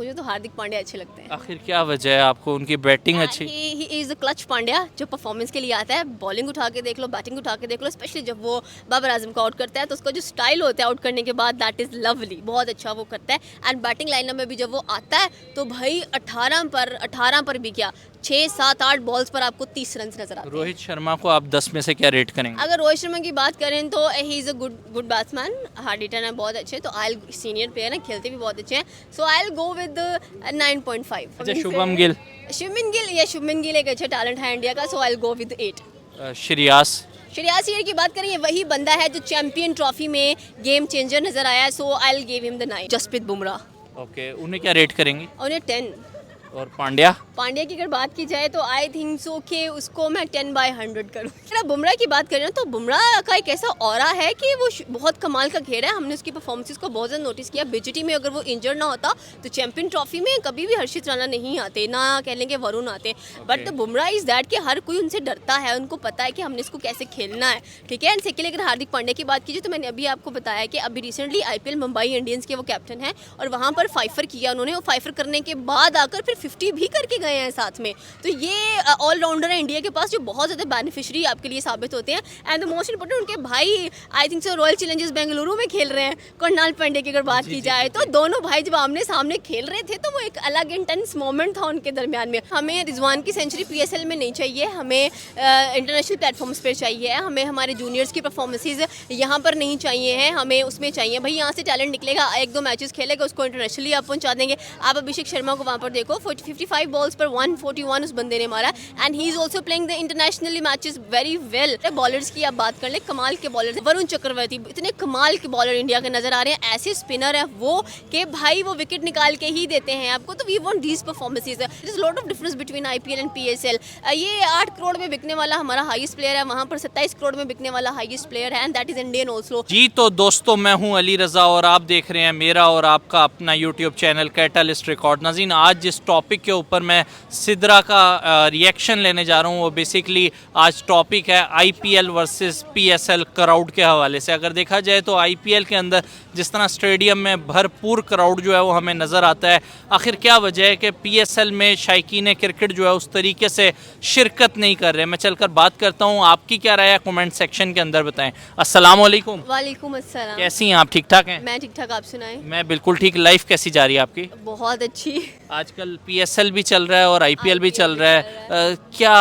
मुझे तो हार्दिक पांड्या अच्छे लगते हैं। आखिर क्या वजह है आपको उनकी बैटिंग अच्छी? He is the clutch Pandya, जो परफॉर्मेंस के लिए आता है। बॉलिंग उठा के देख लो, बैटिंग उठा के देख लो, स्पेशली जब वो बाबर आजम को आउट करता है तो उसका जो स्टाइल होता है आउट करने के बाद, दैट इज़ लवली, बहुत अच्छा वो करता है। एंड बैटिंग लाइनअप में भी जब वो आता है तो भाई 18 पर भी क्या 6, 7, 8 बॉल्स पर आपको 30 रन नजर आते हैं। रोहित शर्मा को आप 10 में से क्या रेट करेंगे? अगर रोहित शर्मा की बात करें तो ही is a good batsman, hard hitter है, बहुत अच्छे। तो आई सीनियर प्लेयर है, खेलते भी बहुत अच्छे हैं। सो आई गो विद 9.5। अच्छा, शुभम गिल? शुभमन गिल एक अच्छा टैलेंट है इंडिया का, so I go with 8। Shreyas? Shreyas Iyer की बात करें, ये वही बंदा है जो चैंपियन ट्रॉफी में गेम चेंजर नजर आया है, so I give him the 9। Jasprit Bumrah, okay, उन्हें क्या रेट करेंगे? उन्हें 10। और पांड्या? पांड्या की अगर बात की जाए तो आई थिंक सो कि उसको मैं 10/100 करूँ। अगर आप बुमराह की बात करें ना, तो बुमराह का एक ऐसा ऑरा है कि वो बहुत कमाल का खेल है। हमने उसकी परफॉर्मेंसेस को बहुत ज़्यादा नोटिस किया। बीजीटी में अगर वो इंजर्ड ना होता तो चैंपियन ट्रॉफी में कभी भी हर्षित राणा नहीं आते, ना कह लेंगे वरुण आते। But the Bumrah is that कि हर कोई उनसे डरता है, उनको पता है कि हमने इसको कैसे खेलना है, ठीक है। एंड सेकेंडली अगर हार्दिक पांड्या की बात कीजिए तो मैंने अभी आपको बताया कि अभी रिसेंटली IPL मुंबई इंडियंस के वो कैप्टन हैं और वहाँ पर फाइफर किया उन्होंने। वो फाइफर करने के बाद आकर फिर 50 भी करके गए हैं साथ में। तो ये ऑलराउंडर है इंडिया के पास जो बहुत ज़्यादा बेनिफिशियरी आपके लिए साबित होते हैं। एंड द मोस्ट इंपॉर्टेंट, उनके भाई I think so royal Challengers Bengaluru में खेल रहे हैं। कुणाल पांड्या की अगर बात की जाए तो दोनों भाई जब आमने सामने खेल रहे थे तो वो एक अलग इंटेंस मोमेंट था उनके दरमियान में। हमें रिजवान की सेंचुरी PSL में नहीं चाहिए, हमें इंटरनेशनल प्लेटफॉर्म्स पर चाहिए है। हमें हमारे जूनियर्स की परफॉर्मेंसेज यहाँ पर नहीं चाहिए हैं, हमें उसमें चाहिए भाई यहाँ से टैलेंट निकलेगा, 1-2 मैचेस खेलेगा, उसको इंटरनेशनली आप पहुँचा देंगे। आप अभिषेक शर्मा को वहाँ पर देखो, 55 बॉल्स पर 141 उस बंदे ने मारा। And he is also playing the internationally matches very well. Bowlers की आप बात कर ले, कमाल के बॉलर वरुण चक्रवर्ती, इतने कमाल के बॉलर इंडिया के नजर आ रहे हैं। ऐसे स्पिनर है वो कि भाई वो विकेट निकाल के ही देते हैं आपको। तो we want these performances. There is lot of difference between IPL and PSL। ये 8 करोड़ में बिकने वाला हमारा हाईएस्ट प्लेयर है, वहाँ पर 27 करोड़ में बिकने वाला हाईएस्ट प्लेयर है, and that is Indian also. जी तो दोस्तों, मैं हूं अली रज़ा और आप देख रहे हैं मेरा और आपका अपना यूट्यूब चैनल कैटलिस्ट रिकॉर्ड। नाज़रीन, आज जिस टॉपिक के ऊपर मैं सिद्रा का रिएक्शन लेने जा रहा हूं वो बेसिकली आज टॉपिक है IPL वर्सेस PSL क्राउड के हवाले से। अगर देखा जाए तो IPL के अंदर जिस तरह स्टेडियम में भरपूर क्राउड जो है वो हमें नज़र आता है, आखिर क्या वजह है कि PSL में शायकीन क्रिकेट जो है उस तरीके से शिरकत नहीं कर रहे। मैं चलकर बात करता हूँ, आपकी क्या राय है कमेंट सेक्शन के अंदर बताएं। अस्सलाम वालेकुम। वालेकुम अस्सलाम। कैसी हैं आप? ठीक ठाक हैं? मैं ठीक ठाक, आप सुनाएं। मैं बिल्कुल ठीक। लाइफ कैसी जा रही है आपकी? बहुत अच्छी। आजकल PSL भी चल रहा है और IPL भी चल रहा है। क्या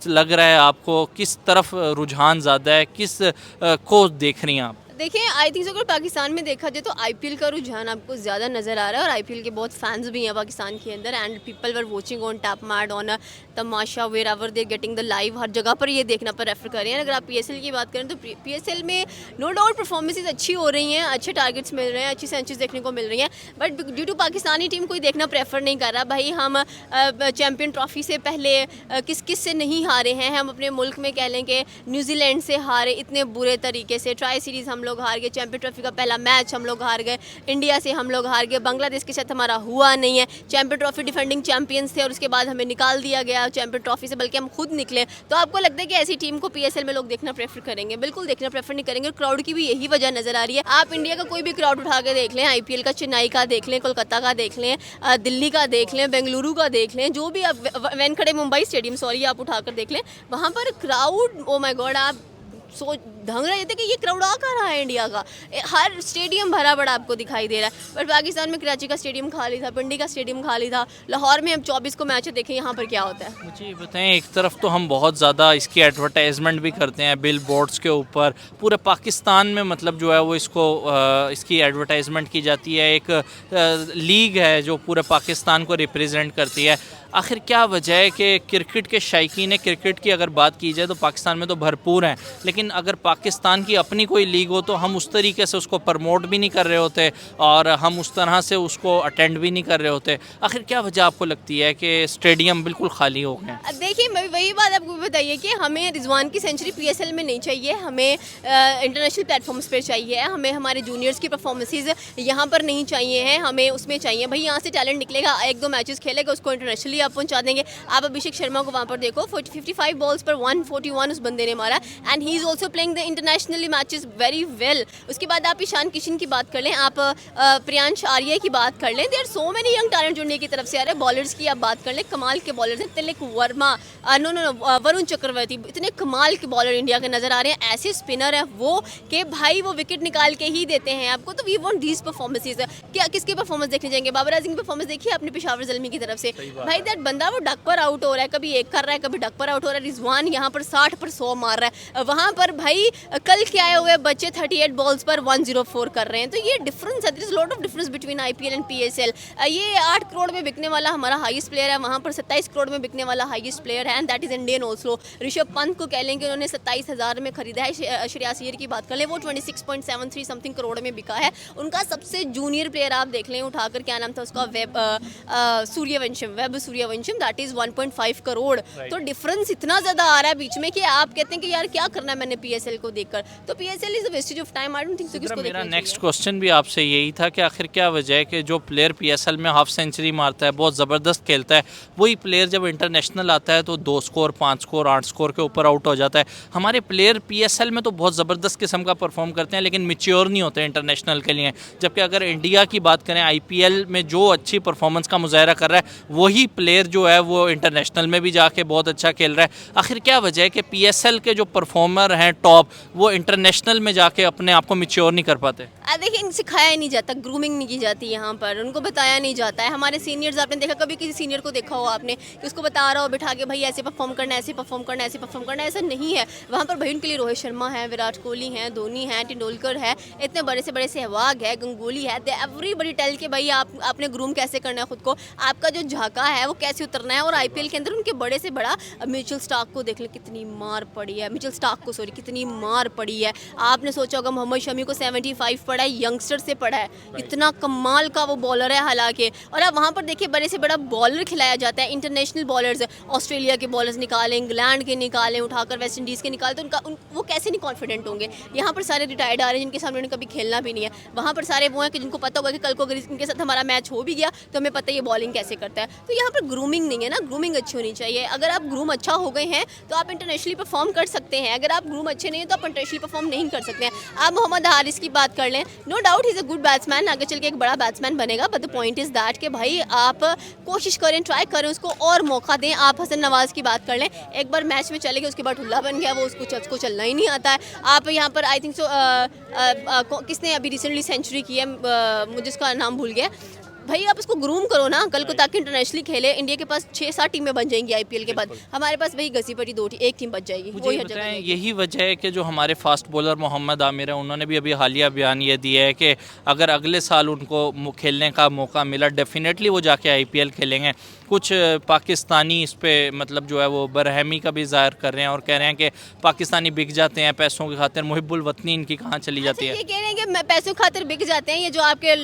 लग रहा है आपको, किस तरफ रुझान ज़्यादा है, किस को देख रही हैं आप? देखिए, आई थिंक अगर पाकिस्तान में देखा जाए तो IPL का रुझान आपको ज़्यादा नज़र आ रहा है और IPL के बहुत फैंस भी हैं पाकिस्तान के अंदर। And people were watching on Tapmad, on Tamasha, wherever they getting the live, हर जगह पर ये देखना पर रेफर कर रहे हैं। अगर आप PSL की बात करें तो PSL में नो डाउट परफॉर्मेंसेज अच्छी हो रही हैं, अच्छे टारगेट्स मिल रहे हैं, अच्छी सेंचुरीज देखने को मिल रही हैं। But due to Pakistani team कोई देखना प्रेफर नहीं कर रहा। भाई हम चैम्पियन ट्रॉफी से पहले किस किस से नहीं हारे हैं। हम अपने मुल्क में कह लें कि न्यूजीलैंड से हारे इतने बुरे तरीके से, ट्राई सीरीज़ हम लोग हार गए, चैंपियन ट्रॉफी का पहला मैच हम लोग हार गए, इंडिया से हम लोग हार गए, बांग्लादेश के साथ हमारा हुआ नहीं है। चैंपियन ट्रॉफी डिफेंडिंग चैंपियंस थे और उसके बाद हमें निकाल दिया गया चैंपियन ट्रॉफी से, बल्कि हम खुद निकले। तो आपको लगता है कि ऐसी टीम को PSL में लोग देखना प्रेफर करेंगे? बिल्कुल देखना प्रेफर नहीं करेंगे। क्राउड की भी यही वजह नजर आ रही है। आप इंडिया का कोई भी क्राउड उठा के देख लें, IPL का चेन्नई का देख लें, कोलकाता का देख लें, दिल्ली का देख लें, बेंगलुरु का देख लें, जो भी आप वेंकटे मुंबई स्टेडियम सॉरी आप उठाकर देख लें, वहाँ पर क्राउड, ओ माय गॉड, आप सोच ढंग रहे थे कि ये क्राउड आ कहाँ रहा है इंडिया का। हर स्टेडियम भरा पड़ा आपको दिखाई दे रहा है। पर पाकिस्तान में कराची का स्टेडियम खाली था, पिंडी का स्टेडियम खाली था, लाहौर में हम 24 को मैच देखें, यहाँ पर क्या होता है? मुझे ये बताएं, एक तरफ तो हम बहुत ज़्यादा इसकी एडवर्टाइजमेंट भी करते हैं बिल बोर्ड्स के ऊपर, पूरे पाकिस्तान में मतलब जो है वो इसको इसकी एडवर्टाइजमेंट की जाती है। एक लीग है जो पूरे पाकिस्तान को रिप्रेजेंट करती है। आखिर क्या वजह है कि क्रिकेट के शायकीन क्रिकेट की अगर बात की जाए तो पाकिस्तान में तो भरपूर हैं, लेकिन अगर पाकिस्तान की अपनी कोई लीग हो तो हम उस तरीके से उसको प्रमोट भी नहीं कर रहे होते और हम उस तरह से उसको अटेंड भी नहीं कर रहे होते। आखिर क्या वजह आपको लगती है कि स्टेडियम बिल्कुल खाली हो गए? देखिए, मैं वही बात आपको बताइए कि हमें रिजवान की सेंचुरी PSL में नहीं चाहिए, हमें इंटरनेशनल प्लेटफॉर्म्स पर चाहिए, हमें हमारे जूनियर्स की परफॉर्मेंसेज यहाँ पर नहीं चाहिए हैं, हमें उसमें चाहिए भाई यहाँ से टैलेंट निकलेगा, 1-2 मैचेस खेलेगा, उसको इंटरनेशनली आप पहुँचा देंगे। आप अभिषेक शर्मा को वहाँ पर देखो, 55 बॉल्स पर 141 उस बंदे ने मारा। And he is also playing the हैं इंटरनेशनली मैचेस वेरी वेल। उसके बाद आप ईशान किशन की बात कर लें, आप प्रियांश आर्य की बात कर लें, there are so many young talent जो इंडिया की तरफ से आ रहे हैं। बॉलर्स की आप बात कर लें, कमाल के बॉलर्स हैं। तिलक वर्मा, वरुण चक्रवर्ती, इतने कमाल के बॉलर इंडिया के नजर आ रहे हैं। ऐसे स्पिनर है वो कि भाई वो विकेट निकाल के ही देते हैं आपको। तो वी वांट दीज परफॉर्मेंसेस। क्या किसके परफॉर्मेंस देखने जाएंगे? बाबर आजम की परफॉर्मेंस देखिए आपने पेशावर ज़ल्मी की तरफ से, भाई दैट बंदा वो डक पर आउट हो रहा है, कभी एक कर रहा है, कभी डक पर आउट हो रहा है। रिजवान यहाँ पर 60 पर 100 मार रहा है, वहाँ पर भाई कल के आए हुए बच्चे 38 बॉल्स पर 104 कर रहे हैं। तो ये डिफरेंस है, there is lot of difference between IPL and PSL। ये 8 करोड़ में बिकने वाला हमारा हाईएस्ट प्लेयर है, वहाँ पर 27 करोड़ में बिकने वाला हाईएस्ट प्लेयर है, and that is Indian also. Rishabh Pant को कह लें कि उन्होंने 27,000 में खरीदा है। श्रेयस अय्यर की बात कर लें, वो 26.73 समथिंग करोड़ में बिका है। उनका सबसे जूनियर प्लेयर आप देख लें उठाकर, क्या नाम था उसका, web Sooryavansham, that is 1.5 crore. तो डिफरेंस इतना ज्यादा आ रहा है बीच में कि आप कहते हैं कि यार क्या करना है मैंने PSL को देखकर। तो PSL is a wastage of time, I don't think so कि इसको मेरा नेक्स्ट क्वेश्चन भी आपसे यही था कि आखिर क्या वजह है कि जो प्लेयर PSL में हाफ सेंचुरी मारता है, बहुत ज़बरदस्त खेलता है, वही प्लेयर जब इंटरनेशनल आता है तो 2 स्कोर 5 स्कोर 8 स्कोर के ऊपर आउट हो जाता है। हमारे प्लेयर PSL में तो बहुत ज़बरदस्त किस्म का परफॉर्म करते हैं लेकिन मिच्योर नहीं होते इंटरनेशनल के लिए। जबकि अगर इंडिया की बात करें, IPL में जो अच्छी परफॉर्मेंस का मुजाहरा कर रहा है वही प्लेयर जो है वो इंटरनेशनल में भी जाके बहुत अच्छा खेल रहा है। आखिर क्या वजह है कि PSL के जो परफॉर्मर हैं टॉप, वो इंटरनेशनल में जाके अपने आप को मिच्योर नहीं कर पाते? देखिए सिखाया ही नहीं जाता, ग्रूमिंग नहीं की जाती यहाँ पर, उनको बताया नहीं जाता है। हमारे सीनियर्स, आपने देखा कभी किसी सीनियर को देखा हो आपने कि उसको बता रहा हो बिठा के भाई ऐसे परफॉर्म करना, ऐसे परफॉर्म करना, ऐसे परफॉर्म करना, ऐसा नहीं है। वहाँ पर भाई उनके लिए रोहित शर्मा है, विराट कोहली हैं, धोनी है, तेंदुलकर है, इतने बड़े से बड़े सहवाग है, गंगोली है, एवरीबडी टेल के भाई आपने ग्रूम कैसे करना है खुद को, आपका जो झाका है वो कैसे उतरना है। और IPL के अंदर उनके बड़े से बड़ा मिचेल स्टार्क को देख लें, कितनी मार पड़ी है, मिचेल स्टार्क को सॉरी कितनी मार पड़ी है। आपने सोचा होगा मोहम्मद शमी को 75 पड़ा है, यंगस्टर से पड़ा है, इतना कमाल का वो बॉलर है हालांकि। और अब वहाँ पर देखिए बड़े से बड़ा बॉलर खिलाया जाता है, इंटरनेशनल बॉलर्स, ऑस्ट्रेलिया के बॉलर्स निकालें, इंग्लैंड के निकालें, उठाकर वेस्ट इंडीज़ के निकालें, तो वो कैसे नहीं कॉन्फिडेंट होंगे। यहाँ पर सारे रिटायर्ड आ रहे हैं जिनके सामने उन्हें कभी खेलना भी नहीं है। वहाँ पर सारे वो हैं कि जिनको पता होगा कि कल को अगर इनके साथ हमारा मैच हो भी गया तो हमें पता है ये बॉलिंग कैसे करता है। तो यहाँ पर ग्रूमिंग नहीं है ना, ग्रूमिंग अच्छी होनी चाहिए। अगर आप ग्रूम अच्छा हो गए हैं तो आप इंटरनेशनली परफॉर्म कर सकते हैं, अगर आप ग्रूम अच्छे नहीं हैं तो आप इंटरनेशनली परफॉर्म नहीं कर सकते हैं। आप मोहम्मद हारिस की बात कर लें, नो डाउट ही इज़ अ गुड बैट्समैन, आगे चल के एक बड़ा बैट्समैन बनेगा, but the point is that कि भाई आप कोशिश करें, ट्राई करें, उसको और मौका दें। आप हसन नवाज़ की बात कर लें, एक बार मैच में चले गए उसके बाद हुल्ला बन गया, वो उसको चलना ही नहीं आता है। आप यहाँ पर आई थिंक सो किसने अभी रिसेंटली सेंचुरी की है, मुझे उसका नाम भूल गया, भाई आप उसको ग्रूम करो ना कल को, ताकि इंटरनेशनली खेले। इंडिया के पास 6-7 टीमें बन जाएंगी IPL के बाद, हमारे पास वही घसीपटी एक टीम बच जाएगी। मुझे बताएं, यही वजह है कि जो हमारे फास्ट बॉलर मोहम्मद आमिर है, उन्होंने भी अभी हालिया बयान ये दिया है कि अगर अगले साल उनको खेलने का मौका मिला डेफिनेटली वो जाके IPL खेलेंगे। कुछ पाकिस्तानी इस पे मतलब जो है वो बरहमी का भी ज़ाहिर कर रहे हैं और कह रहे हैं कि पाकिस्तानी बिक जाते हैं पैसों की खातिर, मुहिब्बुल वतनी इनकी कहाँ चली जाती है। ये कह रहे हैं कि पैसों की खातिर बिक जाते हैं, ये जो आपके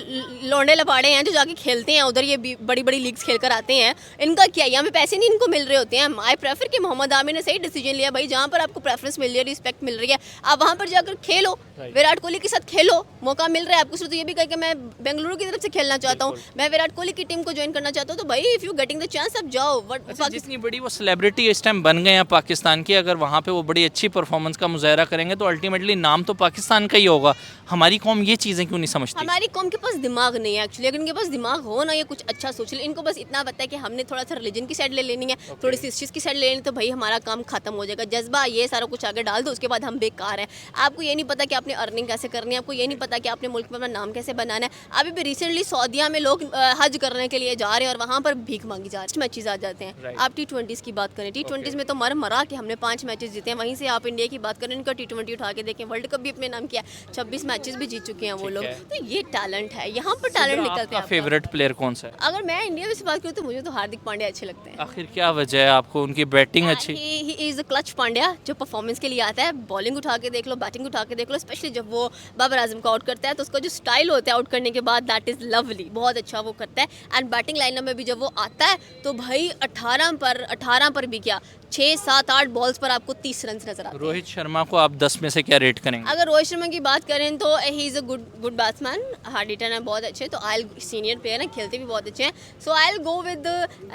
लौंडे लपाड़े हैं जो जाके खेलते हैं उधर, ये बड़ी बड़ी लीग्स खेल कर आते हैं, इनका क्या, यहाँ पे पैसे नहीं इनको मिल रहे होते हैं। आई प्रेफर कि मोहम्मद आमिर ने सही डिसीजन लिया भाई, जहाँ पर आपको प्रेफरेंस मिल रही है, रिस्पेक्ट मिल रही है, आप वहाँ पर जाकर खेलो, विराट कोहली के साथ खेलो, मौका मिल रहा है आपको। सिर्फ तो ये भी कह कि मैं बेंगलुरु की तरफ से खेलना चाहता हूँ, मैं विराट कोहली की टीम को ज्वाइन करना चाहता हूँ, तो भाई if you getting the chance आप जाओ। जितनी बड़ी वो सेलिब्रिटी इस टाइम बन गए हैं पाकिस्तान की, अगर वहाँ पे वो बड़ी अच्छी परफॉर्मेंस का मुजाहरा करेंगे तो अल्टीमेटली नाम तो पाकिस्तान का ही होगा। हमारी कौम ये चीज़ें क्यों नहीं समझती? हमारी कौम के पास दिमाग नहीं है एक्चुअली, अगर इनके पास दिमाग हो ना, ये कुछ अच्छा सोच ले। इनको बस इतना पता है कि हमने थोड़ा सा रिलीजन की साइड ले लेनी है, थोड़ी सी इस चीज़ की साइड ले लेनी, तो भाई हमारा काम खत्म हो जाएगा। जज्बा ये सारा कुछ आगे डाल दो, उसके बाद हम बेकार हैं। आपको ये नहीं पता कि आपने अर्निंग कैसे करनी है, आपको ये नहीं पता कि आपने मुल्क में अपना नाम कैसे बनाना है। अभी भी रिसेंटली सऊदीया में लोग हज करने के लिए जा रहे हैं और वहाँ पर भीख मांगी जा रही है, मैचेस आ जाते हैं। आप T20s की बात करें, T20s में तो मरा कि हमने 5 मैचेस जीते हैं। वहीं से आप इंडिया की बात करें, इनका T20 उठा के देखें, वर्ल्ड कप भी अपने नाम किया, 26 मैचेस भी जीत चुके हैं वो लोग। तो ये टैलेंट है, यहाँ पर टैलेंट निकलते हैं। फेवरेट प्लेयर कौन सा है? अगर मैं इंडिया में से बात करूँ तो मुझे तो हार्दिक पांड्या अच्छे लगते हैं। आखिर क्या वजह है आपको उनकी बैटिंग अच्छी? ही इज़ अ क्लच पांड्या, जो परफॉर्मेंस के लिए आता है। बॉलिंग उठा के देख लो, बैटिंग उठा के देख लो, स्पेशली जब वो बाबर आजम को आउट करता है तो उसका जो स्टाइल होता है आउट करने के बाद, दैट इज़ लवली, बहुत अच्छा वो करता है। एंड बैटिंग लाइनअप में भी जब वो आता है तो भाई 18 पर भी क्या 6, 7, 8 बॉल्स पर आपको 30 रन नजर आते हैं। रोहित शर्मा को आप 10 में से क्या रेट करेंगे? अगर रोहित शर्मा की बात करें तो ही is a good batsman, hard hitter है, बहुत अच्छे, तो आई सीनियर प्लेयर हैं, खेलते भी बहुत अच्छे हैं, सो आई विल गो विद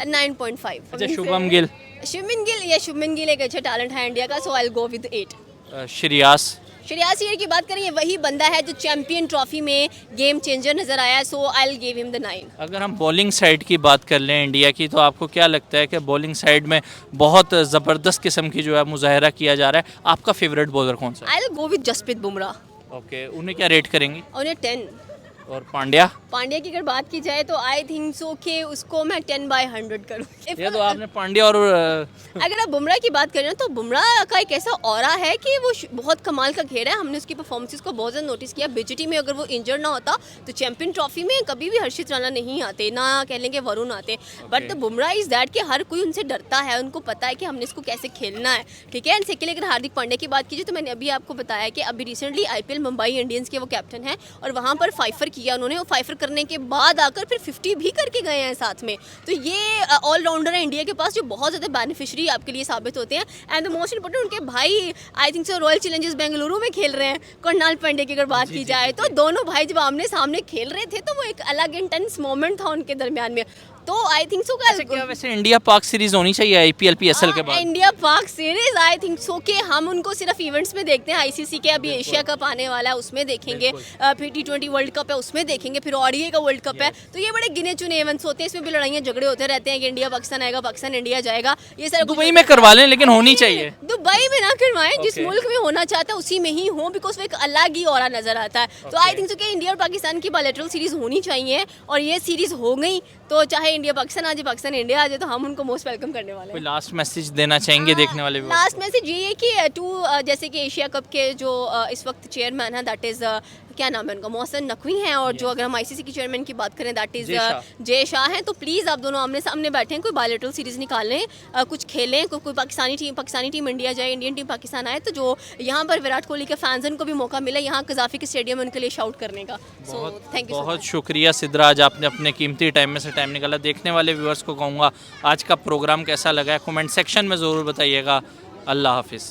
9.5। अच्छा, शुभमन गिल एक अच्छे टैलेंट है इंडिया का, so I will go with 8। Shreyas Shreyas Iyer की बात करें, ये वही बंदा है जो चैंपियन ट्रॉफी में गेम चेंजर नजर आया है, so I will give him the 9। अगर हम बॉलिंग साइड की बात कर लें इंडिया की, तो आपको क्या लगता है कि बॉलिंग साइड में बहुत ज़बरदस्त किस्म की जो है मुजाहरा किया जा रहा है? आपका फेवरेट बॉलर कौन सा है? I will go with Jasprit Bumrah. Okay, उन्हें क्या रेट करेंगी? उन्हें 10। और पांड्या? पांड्या की अगर बात की जाए तो आई थिंक सो कि उसको मैं 10/100 करूँ। ये तो आपने पांड्या और अगर आप बुमराह की बात करें तो बुमराह का एक ऐसा ऑरा है कि वो बहुत कमाल का खेल है। हमने उसकी परफॉर्मेंस को बहुत ज़्यादा नोटिस किया। बीजीटी में अगर वो इंजर्ड ना होता तो चैंपियन ट्रॉफी में कभी भी हर्षित राणा नहीं आते, ना कह लेंगे वरुण आते। But the Bumrah is that कि हर कोई उनसे डरता है, उनको पता है कि हमने इसको कैसे खेलना है, ठीक है। एंड सेकेंडली अगर हार्दिक पांड्या की बात कीजिए तो मैंने अभी आपको बताया कि अभी रिसेंटली IPL मुंबई इंडियंस के वो कैप्टन हैं और वहाँ पर फाइफर किया उन्होंने। वो फाइफर करने के बाद आकर फिर 50 भी करके गए हैं साथ में। तो ये ऑलराउंडर है इंडिया के पास जो बहुत ज़्यादा बेनिफिशियरी आपके लिए साबित होते हैं। एंड द मोस्ट इंपॉर्टेंट उनके भाई I think so royal Challengers Bengaluru में खेल रहे हैं। कुणाल पांड्या की अगर बात की जाए तो दोनों भाई जब आमने सामने खेल रहे थे तो वो एक अलग इंटेंस मोमेंट था उनके दरमियान में। तो आई थिंक सो क्या वैसे इंडिया पाक सीरीज होनी चाहिए IPL PSL के बाद? इंडिया पाक सीरीज आई थिंक सो कि हम उनको सिर्फ इवेंट्स में देखते हैं। ICC के अभी एशिया कप आने वाला है उसमें देखेंगे, फिर T20 वर्ल्ड कप है उसमें देखेंगे, फिर ODI का वर्ल्ड कप है। तो ये बड़े गिने चुने इवेंट्स होते हैं, इसमें भी लड़ाइयाँ झगड़े होते रहते हैं कि इंडिया पाकिस्तान आएगा, पाकिस्तान इंडिया जाएगा। ये सारा दुबई में करवा लें, लेकिन होनी चाहिए। दुबई में ना करवाएं, जिस मुल्क में होना चाहता है उसी में ही हो, बिकॉज वो एक अलग ही ऑरा नजर आता है। तो आई थिंक सो कि इंडिया और पाकिस्तान की बायलैटरल सीरीज होनी चाहिए और ये सीरीज हो गई तो चाहे इंडिया पाकिस्तान आ जाए, पाकिस्तान इंडिया आ जाए, तो हम उनको मोस्ट वेलकम करने वाले कोई हैं। लास्ट मैसेज देना चाहेंगे देखने वाले viewers लास्ट मैसेज ये है कि जैसे कि एशिया कप के जो इस वक्त चेयरमैन है दैट इज़ क्या नाम है उनका, मोहसिन नकवी हैं, और जो अगर हम ICC की चेयरमैन की बात करें दैट इज़ जय शाह हैं। तो प्लीज़ आप दोनों आमने सामने बैठें, कोई बायलैटरल सीरीज़ निकालें, कुछ खेलें, कोई पाकिस्तानी टीम इंडिया जाए, इंडियन टीम पाकिस्तान आए, तो जो यहाँ पर विराट कोहली के फैंस हैं उनको भी मौका मिले यहाँ कज़ाफ़ी के स्टेडियम में उनके लिए शाउट करने का। So thank you. बहुत शुक्रिया सिद्रा, आज आपने अपने कीमती टाइम में से टाइम निकाला। देखने वाले व्यूअर्स को कहूँगा आज का प्रोग्राम कैसा लगा है कमेंट सेक्शन में ज़रूर बताइएगा। अल्लाह हाफिज़।